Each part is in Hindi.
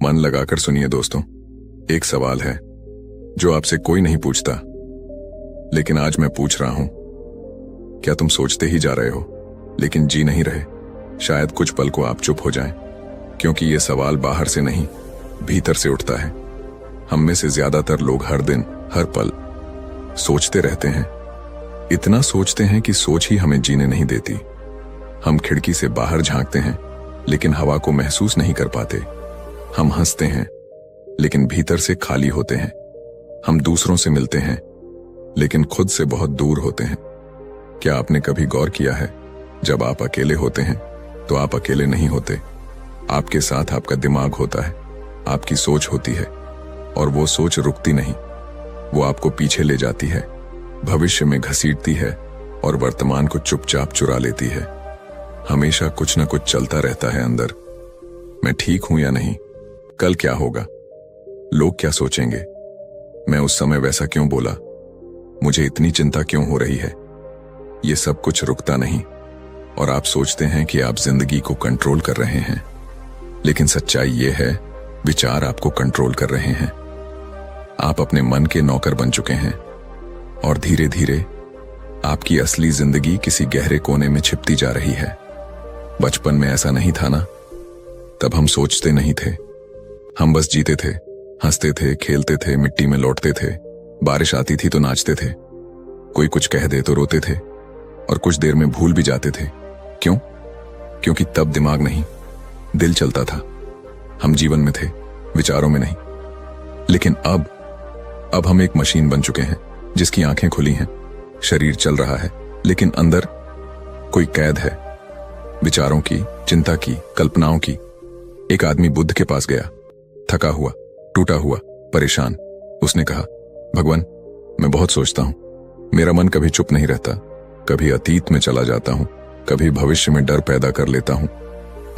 मन लगाकर सुनिए दोस्तों। एक सवाल है जो आपसे कोई नहीं पूछता, लेकिन आज मैं पूछ रहा हूं। क्या तुम सोचते ही जा रहे हो लेकिन जी नहीं रहे? शायद कुछ पल को आप चुप हो जाएं, क्योंकि ये सवाल बाहर से नहीं, भीतर से उठता है। हम में से ज्यादातर लोग हर दिन, हर पल सोचते रहते हैं। इतना सोचते हैं कि सोच ही हमें जीने नहीं देती। हम खिड़की से बाहर झांकते हैं, लेकिन हवा को महसूस नहीं कर पाते। हम हंसते हैं, लेकिन भीतर से खाली होते हैं। हम दूसरों से मिलते हैं, लेकिन खुद से बहुत दूर होते हैं। क्या आपने कभी गौर किया है, जब आप अकेले होते हैं तो आप अकेले नहीं होते। आपके साथ आपका दिमाग होता है, आपकी सोच होती है, और वो सोच रुकती नहीं। वो आपको पीछे ले जाती है, भविष्य में घसीटती है और वर्तमान को चुपचाप चुरा लेती है। हमेशा कुछ न कुछ चलता रहता है अंदर। मैं ठीक हूं या नहीं? कल क्या होगा? लोग क्या सोचेंगे? मैं उस समय वैसा क्यों बोला? मुझे इतनी चिंता क्यों हो रही है? ये सब कुछ रुकता नहीं, और आप सोचते हैं कि आप जिंदगी को कंट्रोल कर रहे हैं, लेकिन सच्चाई ये है, विचार आपको कंट्रोल कर रहे हैं। आप अपने मन के नौकर बन चुके हैं, और धीरे धीरे आपकी असली जिंदगी किसी गहरे कोने में छिपती जा रही है। बचपन में ऐसा नहीं था ना? तब हम सोचते नहीं थे, हम बस जीते थे, हंसते थे, खेलते थे, मिट्टी में लौटते थे। बारिश आती थी तो नाचते थे, कोई कुछ कह दे तो रोते थे, और कुछ देर में भूल भी जाते थे। क्यों? क्योंकि तब दिमाग नहीं, दिल चलता था। हम जीवन में थे, विचारों में नहीं। लेकिन अब हम एक मशीन बन चुके हैं, जिसकी आंखें खुली हैं, शरीर चल रहा है, लेकिन अंदर कोई कैद है, विचारों की, चिंता की, कल्पनाओं की। एक आदमी बुद्ध के पास गया, थका हुआ, टूटा हुआ, परेशान। उसने कहा, भगवान, मैं बहुत सोचता हूं, मेरा मन कभी चुप नहीं रहता। कभी अतीत में चला जाता हूं, कभी भविष्य में डर पैदा कर लेता हूं।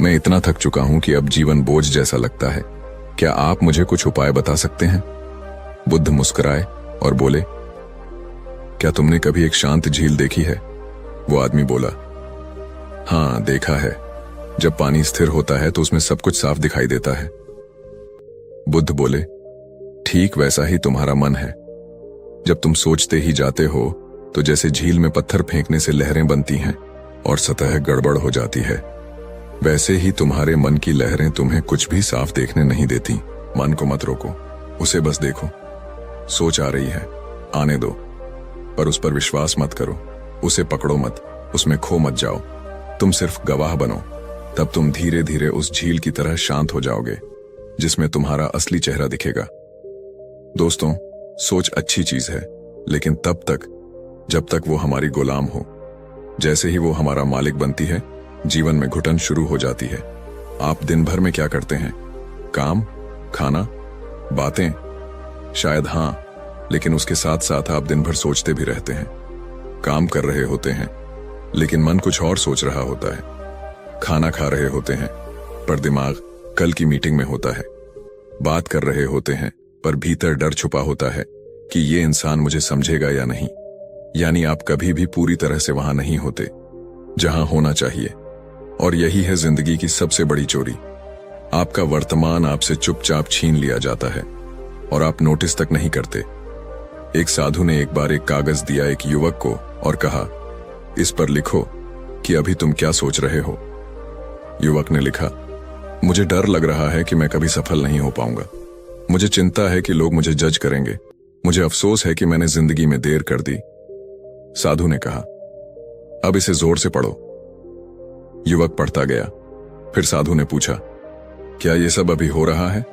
मैं इतना थक चुका हूं कि अब जीवन बोझ जैसा लगता है। क्या आप मुझे कुछ उपाय बता सकते हैं? बुद्ध मुस्कुराए और बोले, क्या तुमने कभी एक शांत झील देखी है? वो आदमी बोला, हां, देखा है। जब पानी स्थिर होता है तो उसमें सब कुछ साफ दिखाई देता है। बुद्ध बोले, ठीक वैसा ही तुम्हारा मन है। जब तुम सोचते ही जाते हो तो जैसे झील में पत्थर फेंकने से लहरें बनती हैं और सतह गड़बड़ हो जाती है, वैसे ही तुम्हारे मन की लहरें तुम्हें कुछ भी साफ देखने नहीं देती। मन को मत रोको, उसे बस देखो। सोच आ रही है, आने दो, पर उस पर विश्वास मत करो। उसे पकड़ो मत, उसमें खो मत जाओ। तुम सिर्फ गवाह बनो। तब तुम धीरे धीरे उस झील की तरह शांत हो जाओगे, जिसमें तुम्हारा असली चेहरा दिखेगा। दोस्तों, सोच अच्छी चीज है, लेकिन तब तक जब तक वो हमारी गुलाम हो। जैसे ही वो हमारा मालिक बनती है, जीवन में घुटन शुरू हो जाती है। आप दिन भर में क्या करते हैं? काम, खाना, बातें? शायद हां, लेकिन उसके साथ साथ आप दिन भर सोचते भी रहते हैं। काम कर रहे होते हैं, लेकिन मन कुछ और सोच रहा होता है। खाना खा रहे होते हैं, पर दिमाग कल की मीटिंग में होता है। बात कर रहे होते हैं, पर भीतर डर छुपा होता है कि ये इंसान मुझे समझेगा या नहीं। यानी आप कभी भी पूरी तरह से वहां नहीं होते जहां होना चाहिए। और यही है जिंदगी की सबसे बड़ी चोरी। आपका वर्तमान आपसे चुपचाप छीन लिया जाता है, और आप नोटिस तक नहीं करते। एक साधु ने एक बार एक कागज दिया एक युवक को और कहा, इस पर लिखो कि अभी तुम क्या सोच रहे हो। युवक ने लिखा, मुझे डर लग रहा है कि मैं कभी सफल नहीं हो पाऊंगा। मुझे चिंता है कि लोग मुझे जज करेंगे। मुझे अफसोस है कि मैंने जिंदगी में देर कर दी। साधु ने कहा, अब इसे जोर से पढ़ो। युवक पढ़ता गया। फिर साधु ने पूछा, क्या यह सब अभी हो रहा है?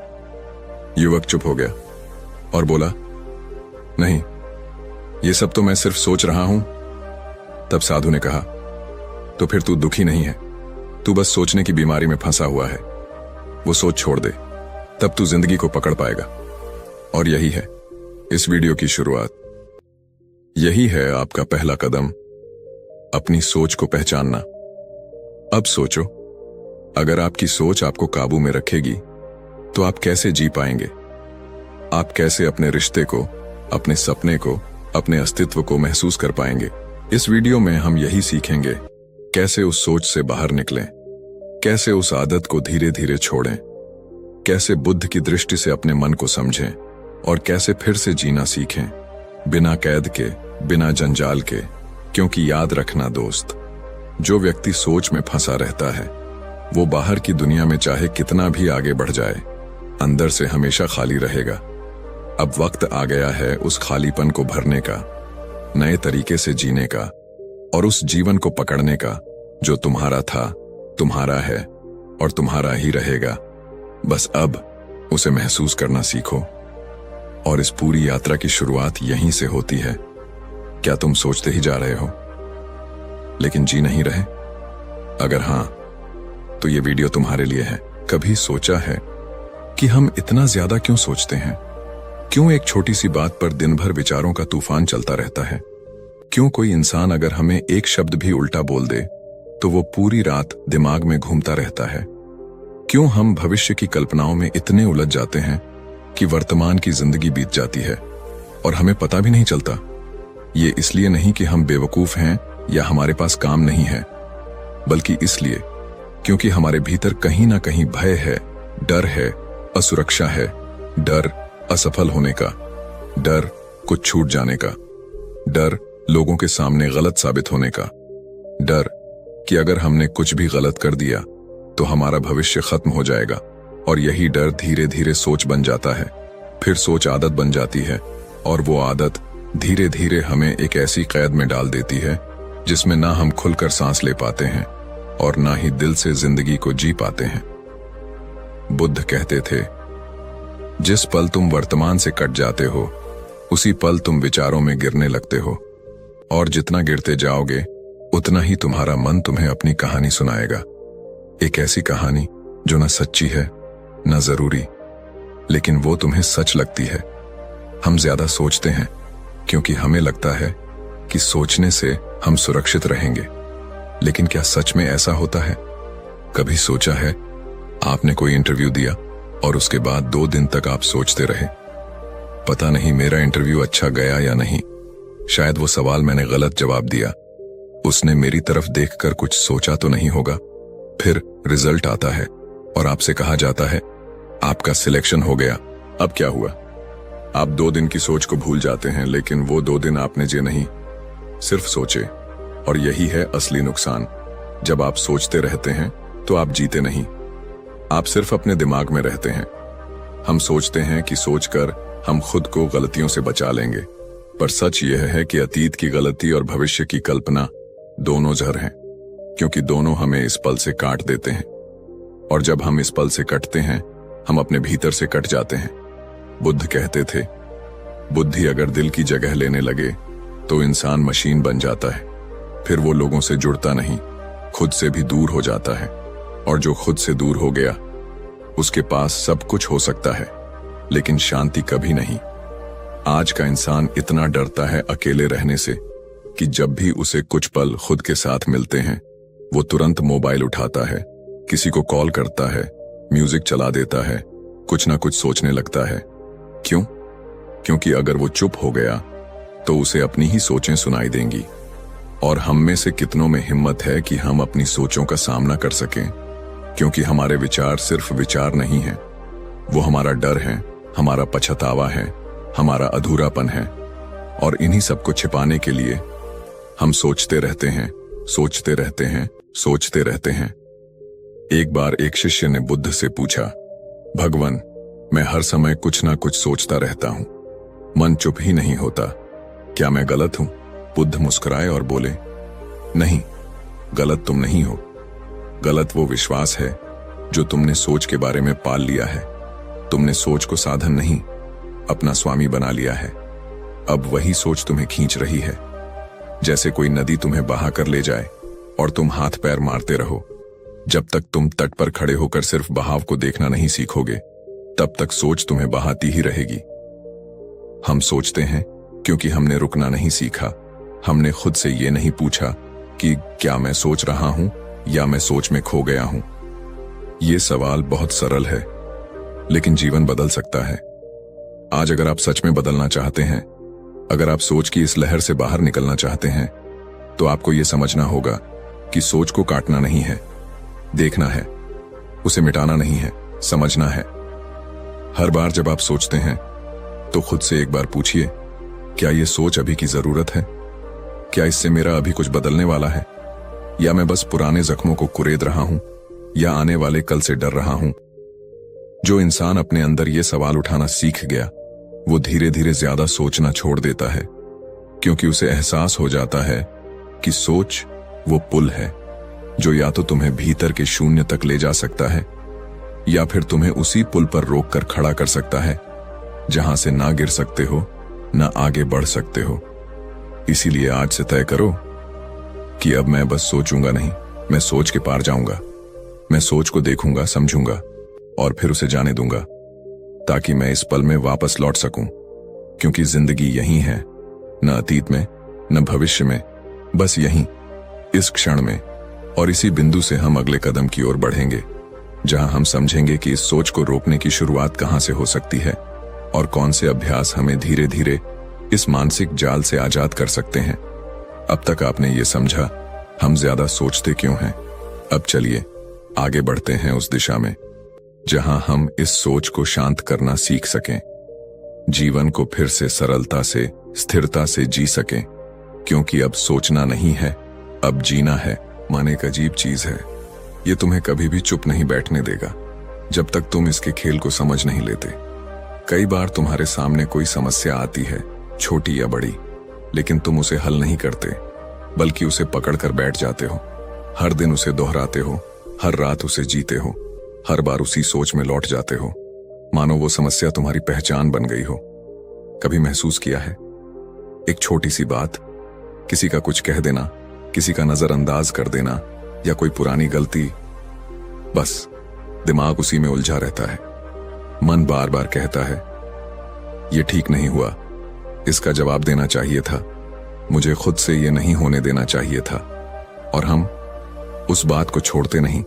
युवक चुप हो गया और बोला, नहीं, यह सब तो मैं सिर्फ सोच रहा हूं। तब साधु ने कहा, तो फिर तू दुखी नहीं है, तू बस सोचने की बीमारी में फंसा हुआ है। वो सोच छोड़ दे, तब तू जिंदगी को पकड़ पाएगा। और यही है इस वीडियो की शुरुआत। यही है आपका पहला कदम, अपनी सोच को पहचानना। अब सोचो, अगर आपकी सोच आपको काबू में रखेगी तो आप कैसे जी पाएंगे? आप कैसे अपने रिश्ते को, अपने सपने को, अपने अस्तित्व को महसूस कर पाएंगे? इस वीडियो में हम यही सीखेंगे, कैसे उस सोच से बाहर निकलें, कैसे उस आदत को धीरे धीरे छोड़ें, कैसे बुद्ध की दृष्टि से अपने मन को समझें और कैसे फिर से जीना सीखें, बिना कैद के, बिना जंजाल के। क्योंकि याद रखना दोस्त, जो व्यक्ति सोच में फंसा रहता है वो बाहर की दुनिया में चाहे कितना भी आगे बढ़ जाए, अंदर से हमेशा खाली रहेगा। अब वक्त आ गया है उस खालीपन को भरने का, नए तरीके से जीने का और उस जीवन को पकड़ने का जो तुम्हारा था, तुम्हारा है और तुम्हारा ही रहेगा। बस अब उसे महसूस करना सीखो। और इस पूरी यात्रा की शुरुआत यहीं से होती है। क्या तुम सोचते ही जा रहे हो लेकिन जी नहीं रहे? अगर हां, तो ये वीडियो तुम्हारे लिए है। कभी सोचा है कि हम इतना ज्यादा क्यों सोचते हैं? क्यों एक छोटी सी बात पर दिन भर विचारों का तूफान चलता रहता है? क्यों कोई इंसान अगर हमें एक शब्द भी उल्टा बोल दे तो वो पूरी रात दिमाग में घूमता रहता है? क्यों हम भविष्य की कल्पनाओं में इतने उलझ जाते हैं कि वर्तमान की जिंदगी बीत जाती है और हमें पता भी नहीं चलता? ये इसलिए नहीं कि हम बेवकूफ हैं या हमारे पास काम नहीं है, बल्कि इसलिए क्योंकि हमारे भीतर कहीं ना कहीं भय है, डर है, असुरक्षा है, डर असफल होने का, डर कुछ छूट जाने का, डर लोगों के सामने गलत साबित होने का, डर कि अगर हमने कुछ भी गलत कर दिया तो हमारा भविष्य खत्म हो जाएगा। और यही डर धीरे धीरे सोच बन जाता है, फिर सोच आदत बन जाती है और वो आदत धीरे धीरे हमें एक ऐसी कैद में डाल देती है जिसमें ना हम खुलकर सांस ले पाते हैं और ना ही दिल से जिंदगी को जी पाते हैं। बुद्ध कहते थे, जिस पल तुम वर्तमान से कट जाते हो उसी पल तुम विचारों में गिरने लगते हो, और जितना गिरते जाओगे उतना ही तुम्हारा मन तुम्हें अपनी कहानी सुनाएगा। एक ऐसी कहानी जो न सच्ची है न जरूरी, लेकिन वो तुम्हें सच लगती है। हम ज्यादा सोचते हैं क्योंकि हमें लगता है कि सोचने से हम सुरक्षित रहेंगे, लेकिन क्या सच में ऐसा होता है? कभी सोचा है आपने कोई इंटरव्यू दिया और उसके बाद 2 दिन तक आप सोचते रहे, पता नहीं मेरा इंटरव्यू अच्छा गया या नहीं, शायद वो सवाल मैंने गलत जवाब दिया, उसने मेरी तरफ देखकर कुछ सोचा तो नहीं होगा। फिर रिजल्ट आता है और आपसे कहा जाता है आपका सिलेक्शन हो गया। अब क्या हुआ? आप 2 दिन की सोच को भूल जाते हैं, लेकिन वो 2 दिन आपने जे नहीं, सिर्फ सोचे। और यही है असली नुकसान। जब आप सोचते रहते हैं तो आप जीते नहीं, आप सिर्फ अपने दिमाग में रहते हैं। हम सोचते हैं कि सोचकर हम खुद को गलतियों से बचा लेंगे, पर सच यह है कि अतीत की गलती और भविष्य की कल्पना दोनों जहर हैं, क्योंकि दोनों हमें इस पल से काट देते हैं। और जब हम इस पल से कटते हैं हम अपने भीतर से कट जाते हैं। बुद्ध कहते थे, बुद्धि अगर दिल की जगह लेने लगे तो इंसान मशीन बन जाता है, फिर वो लोगों से जुड़ता नहीं, खुद से भी दूर हो जाता है। और जो खुद से दूर हो गया उसके पास सब कुछ हो सकता है लेकिन शांति कभी नहीं। आज का इंसान इतना डरता है अकेले रहने से कि जब भी उसे कुछ पल खुद के साथ मिलते हैं वो तुरंत मोबाइल उठाता है, किसी को कॉल करता है, म्यूजिक चला देता है, कुछ ना कुछ सोचने लगता है। क्यों? क्योंकि अगर वो चुप हो गया तो उसे अपनी ही सोचें सुनाई देंगी। और हम में से कितनों में हिम्मत है कि हम अपनी सोचों का सामना कर सकें? क्योंकि हमारे विचार सिर्फ विचार नहीं हैं, वो हमारा डर है, हमारा पछतावा है, हमारा अधूरापन है। और इन्हीं सबको छिपाने के लिए हम सोचते रहते हैं, सोचते रहते हैं, सोचते रहते हैं। एक बार एक शिष्य ने बुद्ध से पूछा, भगवान, मैं हर समय कुछ ना कुछ सोचता रहता हूं, मन चुप ही नहीं होता, क्या मैं गलत हूं? बुद्ध मुस्कुराए और बोले, नहीं, गलत तुम नहीं हो। गलत वो विश्वास है जो तुमने सोच के बारे में पाल लिया है। तुमने सोच को साधन नहीं, अपना स्वामी बना लिया है। अब वही सोच तुम्हें खींच रही है, जैसे कोई नदी तुम्हें बहा कर ले जाए और तुम हाथ पैर मारते रहो। जब तक तुम तट पर खड़े होकर सिर्फ बहाव को देखना नहीं सीखोगे, तब तक सोच तुम्हें बहाती ही रहेगी। हम सोचते हैं क्योंकि हमने रुकना नहीं सीखा। हमने खुद से ये नहीं पूछा कि क्या मैं सोच रहा हूं या मैं सोच में खो गया हूं। ये सवाल बहुत सरल है, लेकिन जीवन बदल सकता है। आज अगर आप सच में बदलना चाहते हैं, अगर आप सोच की इस लहर से बाहर निकलना चाहते हैं, तो आपको यह समझना होगा कि सोच को काटना नहीं है, देखना है, उसे मिटाना नहीं है, समझना है। हर बार जब आप सोचते हैं तो खुद से एक बार पूछिए, क्या ये सोच अभी की जरूरत है? क्या इससे मेरा अभी कुछ बदलने वाला है? या मैं बस पुराने जख्मों को कुरेद रहा हूं? या आने वाले कल से डर रहा हूं? जो इंसान अपने अंदर ये सवाल उठाना सीख गया, वो धीरे धीरे ज्यादा सोचना छोड़ देता है, क्योंकि उसे एहसास हो जाता है कि सोच वो पुल है जो या तो तुम्हें भीतर के शून्य तक ले जा सकता है, या फिर तुम्हें उसी पुल पर रोक कर खड़ा कर सकता है जहां से ना गिर सकते हो, ना आगे बढ़ सकते हो। इसीलिए आज से तय करो कि अब मैं बस सोचूंगा नहीं, मैं सोच के पार जाऊंगा। मैं सोच को देखूंगा, समझूंगा और फिर उसे जाने दूंगा, ताकि मैं इस पल में वापस लौट सकूं। क्योंकि जिंदगी यहीं है, न अतीत में न भविष्य में, बस यहीं, इस क्षण में। और इसी बिंदु से हम अगले कदम की ओर बढ़ेंगे, जहां हम समझेंगे कि इस सोच को रोकने की शुरुआत कहां से हो सकती है और कौन से अभ्यास हमें धीरे धीरे इस मानसिक जाल से आजाद कर सकते हैं। अब तक आपने ये समझा हम ज्यादा सोचते क्यों हैं। अब चलिए आगे बढ़ते हैं उस दिशा में जहां हम इस सोच को शांत करना सीख सकें, जीवन को फिर से सरलता से, स्थिरता से जी सकें। क्योंकि अब सोचना नहीं है, अब जीना है। मन एक अजीब चीज है, ये तुम्हें कभी भी चुप नहीं बैठने देगा जब तक तुम इसके खेल को समझ नहीं लेते। कई बार तुम्हारे सामने कोई समस्या आती है, छोटी या बड़ी, लेकिन तुम उसे हल नहीं करते, बल्कि उसे पकड़ कर बैठ जाते हो। हर दिन उसे दोहराते हो, हर रात उसे जीते हो, हर बार उसी सोच में लौट जाते हो, मानो वो समस्या तुम्हारी पहचान बन गई हो। कभी महसूस किया है, एक छोटी सी बात, किसी का कुछ कह देना, किसी का नजरअंदाज कर देना, या कोई पुरानी गलती, बस दिमाग उसी में उलझा रहता है। मन बार बार कहता है, ये ठीक नहीं हुआ, इसका जवाब देना चाहिए था, मुझे खुद से ये नहीं होने देना चाहिए था। और हम उस बात को छोड़ते नहीं,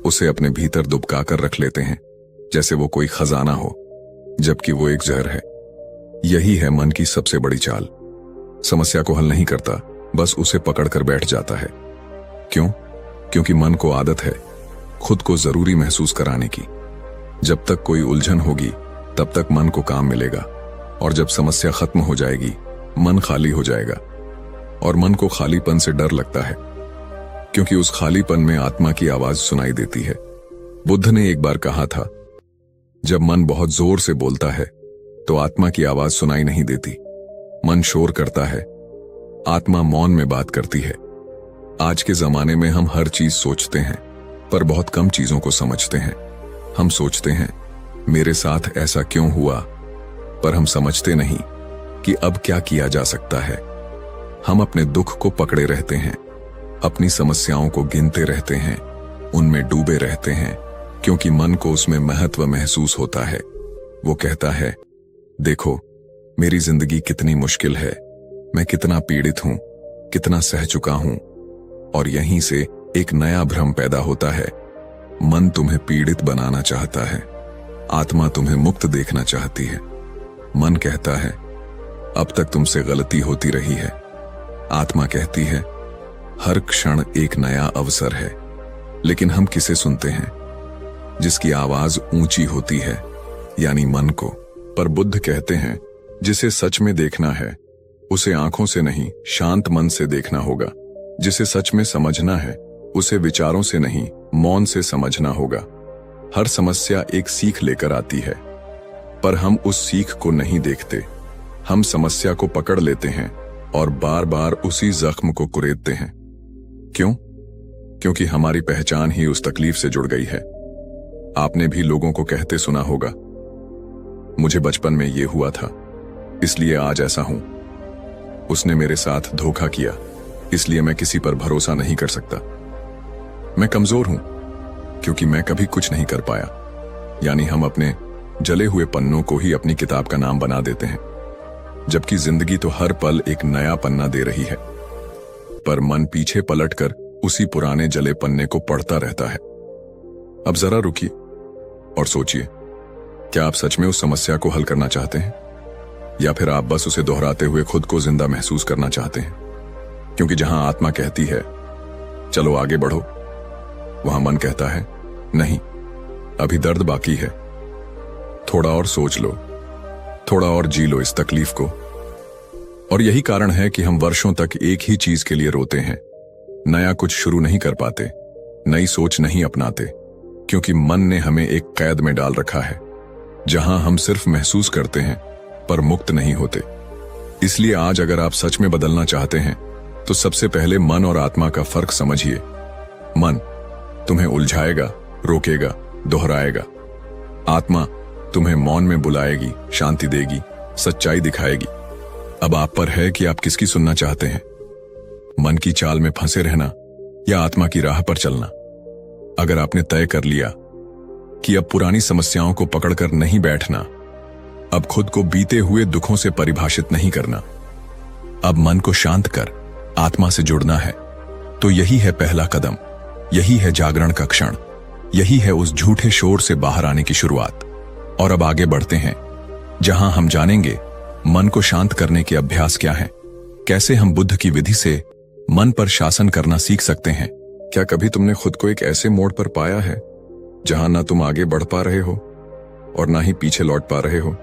उसे अपने भीतर दुबका कर रख लेते हैं, जैसे वो कोई खजाना हो, जबकि वो एक जहर है। यही है मन की सबसे बड़ी चाल। समस्या को हल नहीं करता, बस उसे पकड़कर बैठ जाता है। क्यों? क्योंकि मन को आदत है खुद को जरूरी महसूस कराने की। जब तक कोई उलझन होगी तब तक मन को काम मिलेगा, और जब समस्या खत्म हो जाएगी मन खाली हो जाएगा। और मन को खालीपन से डर लगता है, क्योंकि उस खालीपन में आत्मा की आवाज सुनाई देती है। बुद्ध ने एक बार कहा था, जब मन बहुत जोर से बोलता है तो आत्मा की आवाज सुनाई नहीं देती। मन शोर करता है, आत्मा मौन में बात करती है। आज के जमाने में हम हर चीज सोचते हैं, पर बहुत कम चीजों को समझते हैं। हम सोचते हैं, मेरे साथ ऐसा क्यों हुआ, पर हम समझते नहीं कि अब क्या किया जा सकता है। हम अपने दुख को पकड़े रहते हैं, अपनी समस्याओं को गिनते रहते हैं, उनमें डूबे रहते हैं, क्योंकि मन को उसमें महत्व महसूस होता है। वो कहता है, देखो मेरी जिंदगी कितनी मुश्किल है, मैं कितना पीड़ित हूं, कितना सह चुका हूं। और यहीं से एक नया भ्रम पैदा होता है। मन तुम्हें पीड़ित बनाना चाहता है, आत्मा तुम्हें मुक्त देखना चाहती है। मन कहता है, अब तक तुमसे गलती होती रही है। आत्मा कहती है, हर क्षण एक नया अवसर है। लेकिन हम किसे सुनते हैं? जिसकी आवाज ऊंची होती है, यानी मन को। पर बुद्ध कहते हैं, जिसे सच में देखना है उसे आंखों से नहीं, शांत मन से देखना होगा। जिसे सच में समझना है उसे विचारों से नहीं, मौन से समझना होगा। हर समस्या एक सीख लेकर आती है, पर हम उस सीख को नहीं देखते। हम समस्या को पकड़ लेते हैं और बार बार उसी जख्म को कुरेदते हैं। क्यों? क्योंकि हमारी पहचान ही उस तकलीफ से जुड़ गई है। आपने भी लोगों को कहते सुना होगा, मुझे बचपन में ये हुआ था, इसलिए आज ऐसा हूं। उसने मेरे साथ धोखा किया, इसलिए मैं किसी पर भरोसा नहीं कर सकता। मैं कमजोर हूं क्योंकि मैं कभी कुछ नहीं कर पाया। यानी हम अपने जले हुए पन्नों को ही अपनी किताब का नाम बना देते हैं, जबकि जिंदगी तो हर पल एक नया पन्ना दे रही है। पर मन पीछे पलटकर उसी पुराने जले पन्ने को पढ़ता रहता है। अब जरा रुकिए और सोचिए, क्या आप सच में उस समस्या को हल करना चाहते हैं, या फिर आप बस उसे दोहराते हुए खुद को जिंदा महसूस करना चाहते हैं? क्योंकि जहां आत्मा कहती है चलो आगे बढ़ो, वहां मन कहता है नहीं, अभी दर्द बाकी है। थोड़ा और सोच लो, थोड़ा और जी लो इस तकलीफ को। और यही कारण है कि हम वर्षों तक एक ही चीज के लिए रोते हैं, नया कुछ शुरू नहीं कर पाते, नई सोच नहीं अपनाते, क्योंकि मन ने हमें एक कैद में डाल रखा है जहां हम सिर्फ महसूस करते हैं पर मुक्त नहीं होते। इसलिए आज अगर आप सच में बदलना चाहते हैं तो सबसे पहले मन और आत्मा का फर्क समझिए। मन तुम्हें उलझाएगा, रोकेगा, दोहराएगा। आत्मा तुम्हें मौन में बुलाएगी, शांति देगी, सच्चाई दिखाएगी। अब आप पर है कि आप किसकी सुनना चाहते हैं, मन की चाल में फंसे रहना या आत्मा की राह पर चलना। अगर आपने तय कर लिया कि अब पुरानी समस्याओं को पकड़कर नहीं बैठना, अब खुद को बीते हुए दुखों से परिभाषित नहीं करना, अब मन को शांत कर आत्मा से जुड़ना है, तो यही है पहला कदम, यही है जागरण का क्षण, यही है उस झूठे शोर से बाहर आने की शुरुआत। और अब आगे बढ़ते हैं जहां हम जानेंगे मन को शांत करने के अभ्यास क्या हैं, कैसे हम बुद्ध की विधि से मन पर शासन करना सीख सकते हैं। क्या कभी तुमने खुद को एक ऐसे मोड़ पर पाया है जहां ना तुम आगे बढ़ पा रहे हो और ना ही पीछे लौट पा रहे हो,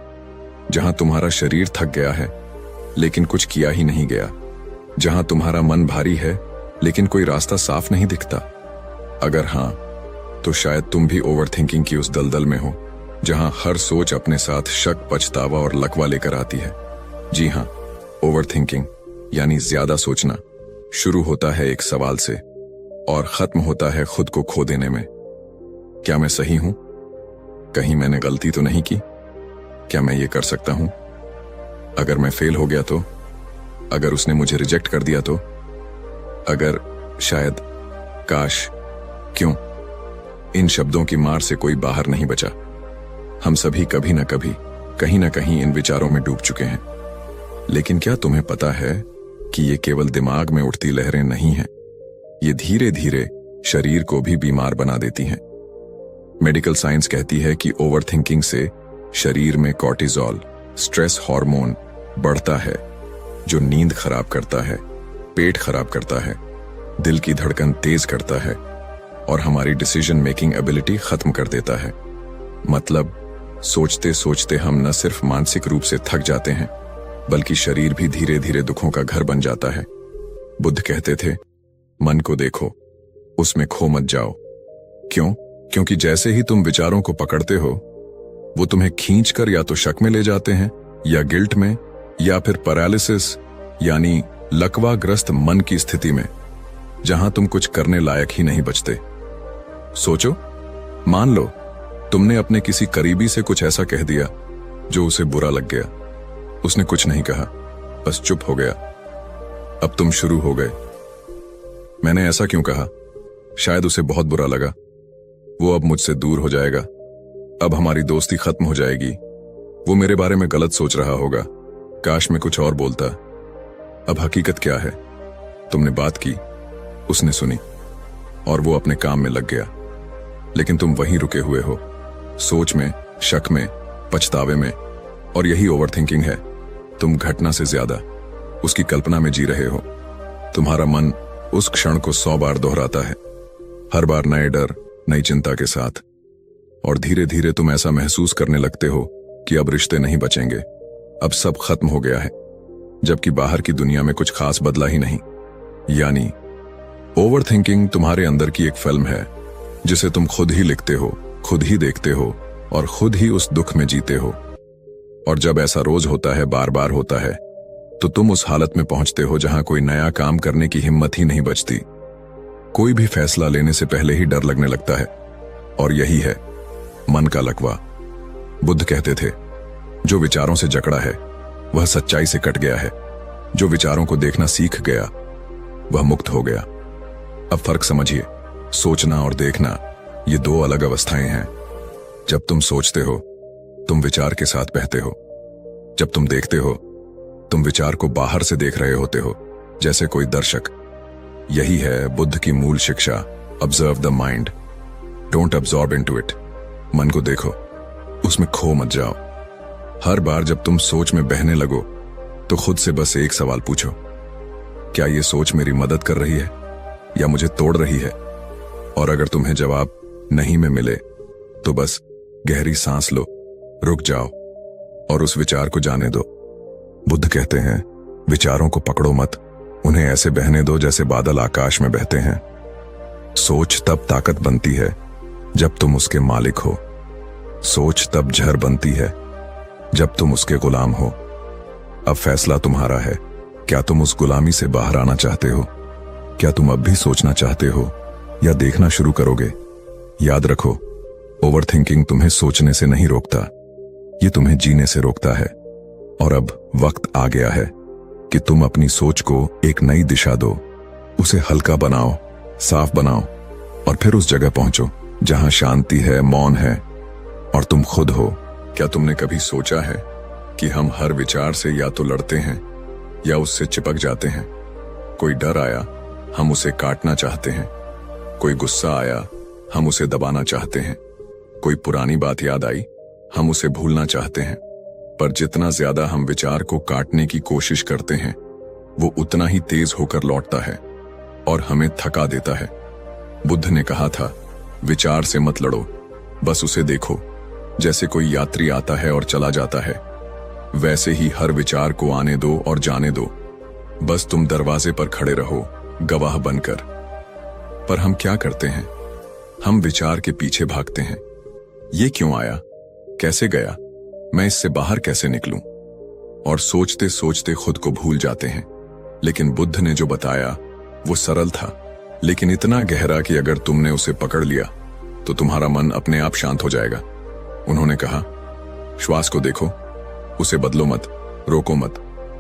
जहां तुम्हारा शरीर थक गया है लेकिन कुछ किया ही नहीं गया, जहां तुम्हारा मन भारी है लेकिन कोई रास्ता साफ नहीं दिखता? अगर हां, तो शायद तुम भी ओवरथिंकिंग की उस दलदल में हो जहां हर सोच अपने साथ शक, पछतावा और लकवा लेकर आती है। जी हां, ओवरथिंकिंग यानी ज्यादा सोचना शुरू होता है एक सवाल से और खत्म होता है खुद को खो देने में। क्या मैं सही हूं? कहीं मैंने गलती तो नहीं की? क्या मैं ये कर सकता हूं? अगर मैं फेल हो गया तो? अगर उसने मुझे रिजेक्ट कर दिया तो? अगर, शायद, काश, क्यों? इन शब्दों की मार से कोई बाहर नहीं बचा। हम सभी कभी ना कभी, कहीं ना कहीं इन विचारों में डूब चुके हैं। लेकिन क्या तुम्हें पता है कि ये केवल दिमाग में उठती लहरें नहीं हैं, ये धीरे धीरे शरीर को भी बीमार बना देती हैं। मेडिकल साइंस कहती है कि ओवरथिंकिंग से शरीर में कॉर्टिसोल, स्ट्रेस हार्मोन बढ़ता है, जो नींद खराब करता है, पेट खराब करता है, दिल की धड़कन तेज करता है और हमारी डिसीजन मेकिंग एबिलिटी खत्म कर देता है। मतलब सोचते सोचते हम न सिर्फ मानसिक रूप से थक जाते हैं, बल्कि शरीर भी धीरे धीरे दुखों का घर बन जाता है। बुद्ध कहते थे, मन को देखो, उसमें खो मत जाओ। क्यों? क्योंकि जैसे ही तुम विचारों को पकड़ते हो, वो तुम्हें खींचकर या तो शक में ले जाते हैं, या गिल्ट में, या फिर पैरालिसिस यानी लकवाग्रस्त मन की स्थिति में, जहां तुम कुछ करने लायक ही नहीं बचते। सोचो, मान लो तुमने अपने किसी करीबी से कुछ ऐसा कह दिया जो उसे बुरा लग गया। उसने कुछ नहीं कहा, बस चुप हो गया। अब तुम शुरू हो गए, मैंने ऐसा क्यों कहा? शायद उसे बहुत बुरा लगा, वो अब मुझसे दूर हो जाएगा, अब हमारी दोस्ती खत्म हो जाएगी, वो मेरे बारे में गलत सोच रहा होगा, काश मैं कुछ और बोलता। अब हकीकत क्या है? तुमने बात की, उसने सुनी और वो अपने काम में लग गया, लेकिन तुम वहीं रुके हुए हो, सोच में, शक में, पछतावे में। और यही ओवरथिंकिंग है। तुम घटना से ज्यादा उसकी कल्पना में जी रहे हो। तुम्हारा मन उस क्षण को 100 बार दोहराता है, हर बार नए डर, नई चिंता के साथ। और धीरे धीरे तुम ऐसा महसूस करने लगते हो कि अब रिश्ते नहीं बचेंगे, अब सब खत्म हो गया है, जबकि बाहर की दुनिया में कुछ खास बदला ही नहीं। यानी ओवरथिंकिंग तुम्हारे अंदर की एक फिल्म है जिसे तुम खुद ही लिखते हो, खुद ही देखते हो और खुद ही उस दुख में जीते हो। और जब ऐसा रोज होता है, बार बार होता है, तो तुम उस हालत में पहुंचते हो जहां कोई नया काम करने की हिम्मत ही नहीं बचती। कोई भी फैसला लेने से पहले ही डर लगने लगता है। और यही है मन का लकवा। बुद्ध कहते थे, जो विचारों से जकड़ा है वह सच्चाई से कट गया है, जो विचारों को देखना सीख गया वह मुक्त हो गया। अब फर्क समझिए, सोचना और देखना ये 2 अलग अवस्थाएं हैं। जब तुम सोचते हो, तुम विचार के साथ बहते हो। जब तुम देखते हो, तुम विचार को बाहर से देख रहे होते हो, जैसे कोई दर्शक। यही है बुद्ध की मूल शिक्षा, observe the mind, don't absorb into it. मन को देखो, उसमें खो मत जाओ। हर बार जब तुम सोच में बहने लगो, तो खुद से बस एक सवाल पूछो, क्या ये सोच मेरी मदद कर रही है या मुझे तोड़ रही है? और अगर तुम्हें जवाब नहीं में मिले, तो बस गहरी सांस लो रुक जाओ और उस विचार को जाने दो। बुद्ध कहते हैं, विचारों को पकड़ो मत, उन्हें ऐसे बहने दो जैसे बादल आकाश में बहते हैं। सोच तब ताकत बनती है जब तुम उसके मालिक हो। सोच तब जहर बनती है जब तुम उसके गुलाम हो। अब फैसला तुम्हारा है, क्या तुम उस गुलामी से बाहर आना चाहते हो? क्या तुम अब भी सोचना चाहते हो या देखना शुरू करोगे? याद रखो, ओवरथिंकिंग तुम्हें सोचने से नहीं रोकता, ये तुम्हें जीने से रोकता है। और अब वक्त आ गया है कि तुम अपनी सोच को एक नई दिशा दो, उसे हल्का बनाओ, साफ बनाओ और फिर उस जगह पहुंचो जहां शांति है, मौन है और तुम खुद हो। क्या तुमने कभी सोचा है कि हम हर विचार से या तो लड़ते हैं या उससे चिपक जाते हैं? कोई डर आया, हम उसे काटना चाहते हैं। कोई गुस्सा आया, हम उसे दबाना चाहते हैं। कोई पुरानी बात याद आई, हम उसे भूलना चाहते हैं। पर जितना ज्यादा हम विचार को काटने की कोशिश करते हैं, वो उतना ही तेज होकर लौटता है और हमें थका देता है। बुद्ध ने कहा था, विचार से मत लड़ो, बस उसे देखो। जैसे कोई यात्री आता है और चला जाता है, वैसे ही हर विचार को आने दो और जाने दो। बस तुम दरवाजे पर खड़े रहो, गवाह बनकर। पर हम क्या करते हैं? हम विचार के पीछे भागते हैं। ये क्यों आया? कैसे गया? मैं इससे बाहर कैसे निकलूं? और सोचते सोचते खुद को भूल जाते हैं। लेकिन बुद्ध ने जो बताया वो सरल था, लेकिन इतना गहरा कि अगर तुमने उसे पकड़ लिया तो तुम्हारा मन अपने आप शांत हो जाएगा। उन्होंने कहा, श्वास को देखो, उसे बदलो मत, रोको मत,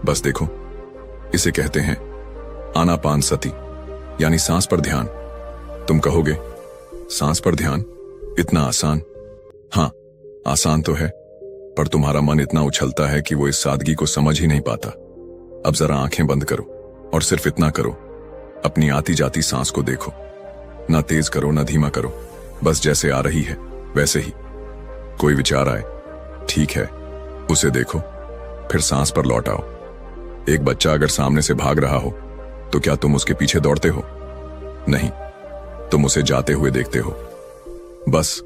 बस देखो। इसे कहते हैं आनापानसति, यानी सांस पर ध्यान। तुम कहोगे, सांस पर ध्यान इतना आसान? हाँ, आसान तो है, पर तुम्हारा मन इतना उछलता है कि वो इस सादगी को समझ ही नहीं पाता। अब जरा आंखें बंद करो और सिर्फ इतना करो, अपनी आती जाती सांस को देखो। ना तेज करो ना धीमा करो, बस जैसे आ रही है वैसे ही। कोई विचार आए, ठीक है, उसे देखो, फिर सांस पर लौट आओ। एक बच्चा अगर सामने से भाग रहा हो तो क्या तुम उसके पीछे दौड़ते हो? नहीं, तुम उसे जाते हुए देखते हो। बस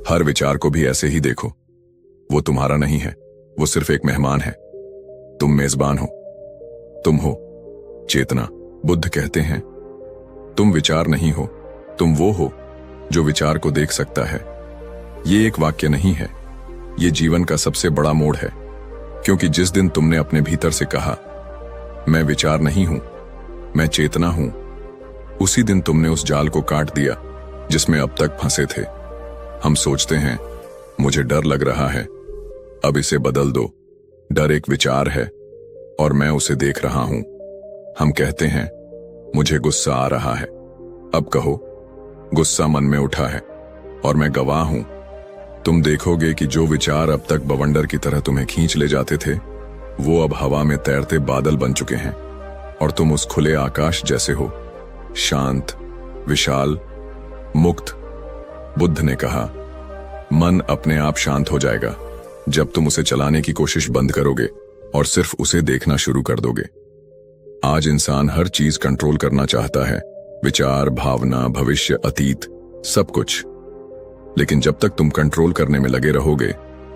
हर विचार को भी ऐसे ही देखो। वो तुम्हारा नहीं है, वो सिर्फ एक मेहमान है। तुम मेजबान हो, तुम हो चेतना। बुद्ध कहते हैं, तुम विचार नहीं हो, तुम वो हो जो विचार को देख सकता है। ये एक वाक्य नहीं है, ये जीवन का सबसे बड़ा मोड़ है। क्योंकि जिस दिन तुमने अपने भीतर से कहा, मैं विचार नहीं हूं, मैं चेतना हूं, उसी दिन तुमने उस जाल को काट दिया जिसमें अब तक फंसे थे। हम सोचते हैं, मुझे डर लग रहा है, अब इसे बदल दो। डर एक विचार है और मैं उसे देख रहा हूं। हम कहते हैं, मुझे गुस्सा आ रहा है, अब कहो, गुस्सा मन में उठा है और मैं गवाह हूं। तुम देखोगे कि जो विचार अब तक बवंडर की तरह तुम्हें खींच ले जाते थे, वो अब हवा में तैरते बादल बन चुके हैं और तुम उस खुले आकाश जैसे हो, शांत, विशाल, मुक्त। बुद्ध ने कहा, मन अपने आप शांत हो जाएगा जब तुम उसे चलाने की कोशिश बंद करोगे और सिर्फ उसे देखना शुरू कर दोगे। आज इंसान हर चीज कंट्रोल करना चाहता है, विचार, भावना, भविष्य, अतीत, सब कुछ। लेकिन जब तक तुम कंट्रोल करने में लगे रहोगे,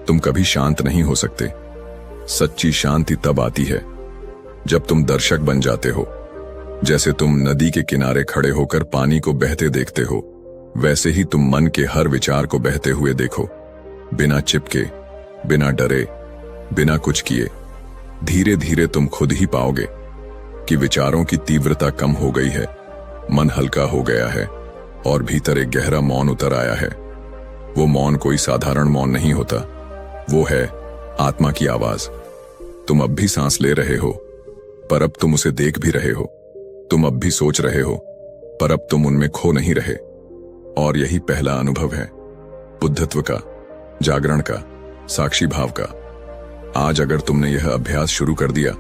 तुम कभी शांत नहीं हो सकते। सच्ची शांति तब आती है जब तुम दर्शक बन जाते हो। जैसे तुम नदी के किनारे खड़े होकर पानी को बहते देखते हो, वैसे ही तुम मन के हर विचार को बहते हुए देखो, बिना चिपके, बिना डरे, बिना कुछ किए। धीरे धीरे तुम खुद ही पाओगे कि विचारों की तीव्रता कम हो गई है, मन हल्का हो गया है और भीतर एक गहरा मौन उतर आया है। वो मौन कोई साधारण मौन नहीं होता, वो है आत्मा की आवाज। तुम अब भी सांस ले रहे हो, पर अब तुम उसे देख भी रहे हो। तुम अब भी सोच रहे हो, पर अब तुम उनमें खो नहीं रहे। और यही पहला अनुभव है बुद्धत्व का, जागरण का, साक्षी भाव का। आज अगर तुमने यह अभ्यास शुरू कर दिया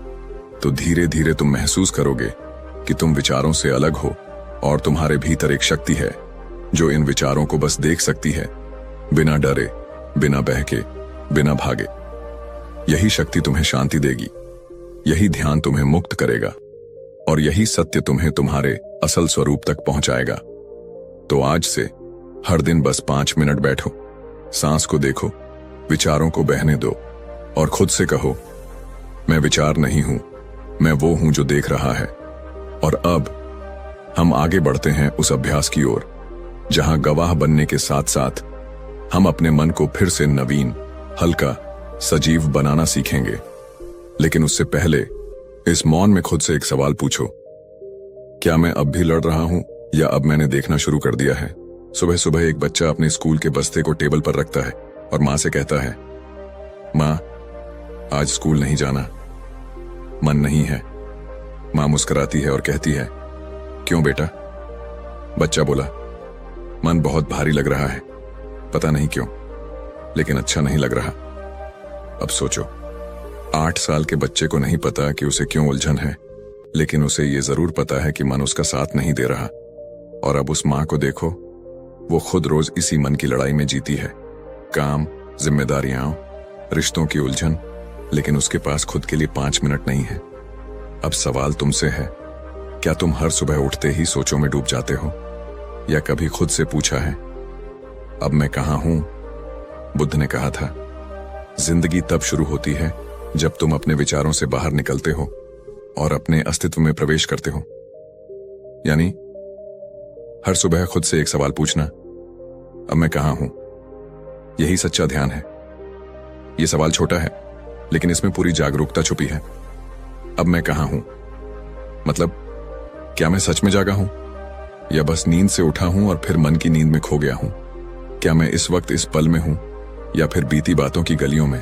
तो धीरे धीरे तुम महसूस करोगे कि तुम विचारों से अलग हो और तुम्हारे भीतर एक शक्ति है जो इन विचारों को बस देख सकती है, बिना डरे, बिना बहके, बिना भागे। यही शक्ति तुम्हें शांति देगी, यही ध्यान तुम्हें मुक्त करेगा और यही सत्य तुम्हें तुम्हारे असल स्वरूप तक पहुंचाएगा। तो आज से हर दिन बस 5 मिनट बैठो, सांस को देखो विचारों को बहने दो और खुद से कहो, मैं विचार नहीं हूं, मैं वो हूं जो देख रहा है। और अब हम आगे बढ़ते हैं उस अभ्यास की ओर जहां गवाह बनने के साथ साथ हम अपने मन को फिर से नवीन, हल्का, सजीव बनाना सीखेंगे। लेकिन उससे पहले इस मौन में खुद से एक सवाल पूछो, क्या मैं अब भी लड़ रहा हूं या अब मैंने देखना शुरू कर दिया है? सुबह सुबह एक बच्चा अपने स्कूल के बस्ते को टेबल पर रखता है और मां से कहता है, मां, आज स्कूल नहीं जाना, मन नहीं है। मां मुस्कुराती है और कहती है, क्यों बेटा? बच्चा बोला, मन बहुत भारी लग रहा है, पता नहीं क्यों, लेकिन अच्छा नहीं लग रहा। अब सोचो, 8 साल के बच्चे को नहीं पता कि उसे क्यों उलझन है, लेकिन उसे यह जरूर पता है कि मन उसका साथ नहीं दे रहा। और अब उस मां को देखो, वो खुद रोज इसी मन की लड़ाई में जीती है। काम, जिम्मेदारियां, रिश्तों की उलझन, लेकिन उसके पास खुद के लिए 5 मिनट नहीं है। अब सवाल तुमसे है, क्या तुम हर सुबह उठते ही सोचों में डूब जाते हो, या कभी खुद से पूछा है, अब मैं कहां हूं? बुद्ध ने कहा था, जिंदगी तब शुरू होती है जब तुम अपने विचारों से बाहर निकलते हो और अपने अस्तित्व में प्रवेश करते हो। यानी हर सुबह खुद से एक सवाल पूछना, अब मैं कहां हूं? यही सच्चा ध्यान है। यह सवाल छोटा है, लेकिन इसमें पूरी जागरूकता छुपी है। अब मैं कहां हूं मतलब, क्या मैं सच में जागा हूं या बस नींद से उठा हूं और फिर मन की नींद में खो गया हूं? क्या मैं इस वक्त इस पल में हूं या फिर बीती बातों की गलियों में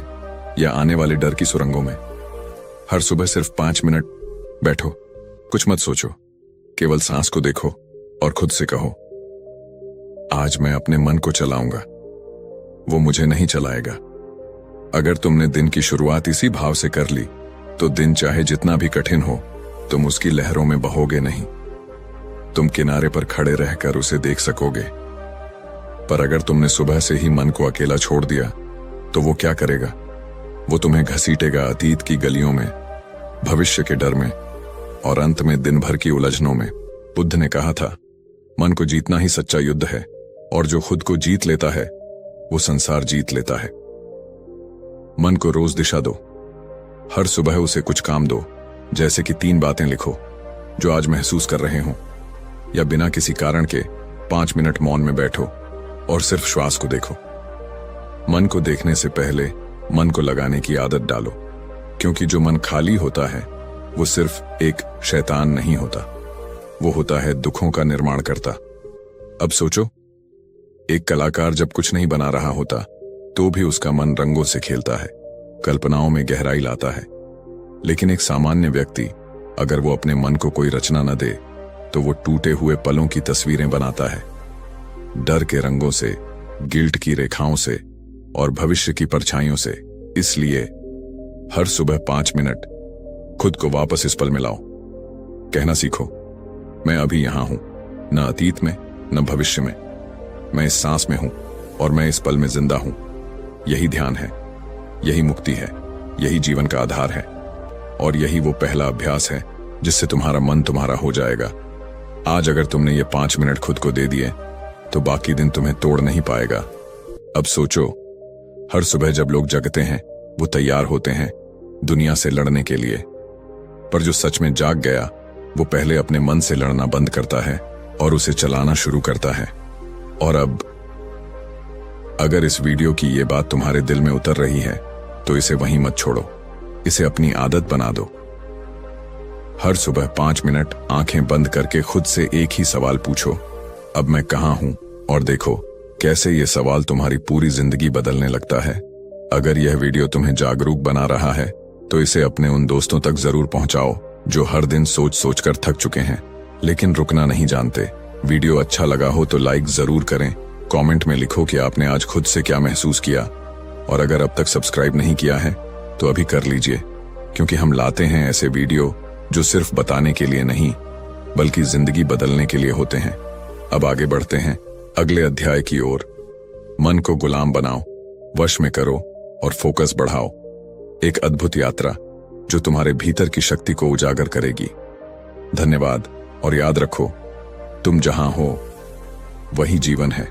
या आने वाले डर की सुरंगों में? हर सुबह सिर्फ 5 मिनट बैठो, कुछ मत सोचो, केवल सांस को देखो और खुद से कहो, आज मैं अपने मन को चलाऊंगा, वो मुझे नहीं चलाएगा। अगर तुमने दिन की शुरुआत इसी भाव से कर ली तो दिन चाहे जितना भी कठिन हो, तुम उसकी लहरों में बहोगे नहीं। तुम किनारे पर खड़े रहकर उसे देख सकोगे। पर अगर तुमने सुबह से ही मन को अकेला छोड़ दिया तो वो क्या करेगा? वो तुम्हें घसीटेगा अतीत की गलियों में, भविष्य के डर में और अंत में दिन भर की उलझनों में। बुद्ध ने कहा था, मन को जीतना ही सच्चा युद्ध है और जो खुद को जीत लेता है वो संसार जीत लेता है। मन को रोज दिशा दो। हर सुबह उसे कुछ काम दो, जैसे कि 3 बातें लिखो जो आज महसूस कर रहे हो, या बिना किसी कारण के 5 मिनट मौन में बैठो और सिर्फ श्वास को देखो। मन को देखने से पहले मन को लगाने की आदत डालो, क्योंकि जो मन खाली होता है वो सिर्फ एक शैतान नहीं होता, वो होता है दुखों का निर्माण करता। अब सोचो, एक कलाकार जब कुछ नहीं बना रहा होता तो भी उसका मन रंगों से खेलता है, कल्पनाओं में गहराई लाता है। लेकिन एक सामान्य व्यक्ति अगर वो अपने मन को कोई रचना न दे तो वो टूटे हुए पलों की तस्वीरें बनाता है, डर के रंगों से, गिल्ट की रेखाओं से और भविष्य की परछाइयों से। इसलिए हर सुबह 5 मिनट खुद को वापस इस पल में लाओ। कहना सीखो, मैं अभी यहां हूं, न अतीत में न भविष्य में, मैं इस सांस में हूं और मैं इस पल में जिंदा हूं। यही ध्यान है, यही मुक्ति है, यही जीवन का आधार है और यही वो पहला अभ्यास है जिससे तुम्हारा मन तुम्हारा हो जाएगा। आज अगर तुमने ये 5 मिनट खुद को दे दिए तो बाकी दिन तुम्हें तोड़ नहीं पाएगा। अब सोचो, हर सुबह जब लोग जगते हैं वो तैयार होते हैं दुनिया से लड़ने के लिए, पर जो सच में जाग गया वो पहले अपने मन से लड़ना बंद करता है और उसे चलाना शुरू करता है। और अब अगर इस वीडियो की ये बात तुम्हारे दिल में उतर रही है तो इसे वहीं मत छोड़ो, इसे अपनी आदत बना दो। हर सुबह 5 मिनट आंखें बंद करके खुद से एक ही सवाल पूछो, अब मैं कहां हूं? और देखो कैसे ये सवाल तुम्हारी पूरी जिंदगी बदलने लगता है। अगर यह वीडियो तुम्हें जागरूक बना रहा है तो इसे अपने उन दोस्तों तक जरूर पहुंचाओ जो हर दिन सोच सोच कर थक चुके हैं लेकिन रुकना नहीं जानते। वीडियो अच्छा लगा हो तो लाइक जरूर करें, कमेंट में लिखो कि आपने आज खुद से क्या महसूस किया, और अगर अब तक सब्सक्राइब नहीं किया है तो अभी कर लीजिए, क्योंकि हम लाते हैं ऐसे वीडियो जो सिर्फ बताने के लिए नहीं बल्कि जिंदगी बदलने के लिए होते हैं। अब आगे बढ़ते हैं अगले अध्याय की ओर। मन को गुलाम बनाओ, वश में करो और फोकस बढ़ाओ। एक अद्भुत यात्रा जो तुम्हारे भीतर की शक्ति को उजागर करेगी। धन्यवाद और याद रखो, तुम जहां हो वही जीवन है।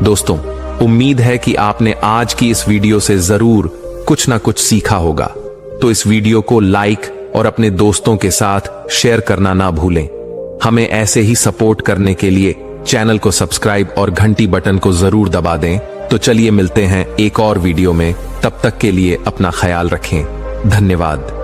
दोस्तों, उम्मीद है कि आपने आज की इस वीडियो से जरूर कुछ ना कुछ सीखा होगा। तो इस वीडियो को लाइक और अपने दोस्तों के साथ शेयर करना ना भूलें। हमें ऐसे ही सपोर्ट करने के लिए चैनल को सब्सक्राइब और घंटी बटन को जरूर दबा दें। तो चलिए मिलते हैं एक और वीडियो में, तब तक के लिए अपना ख्याल रखें। धन्यवाद।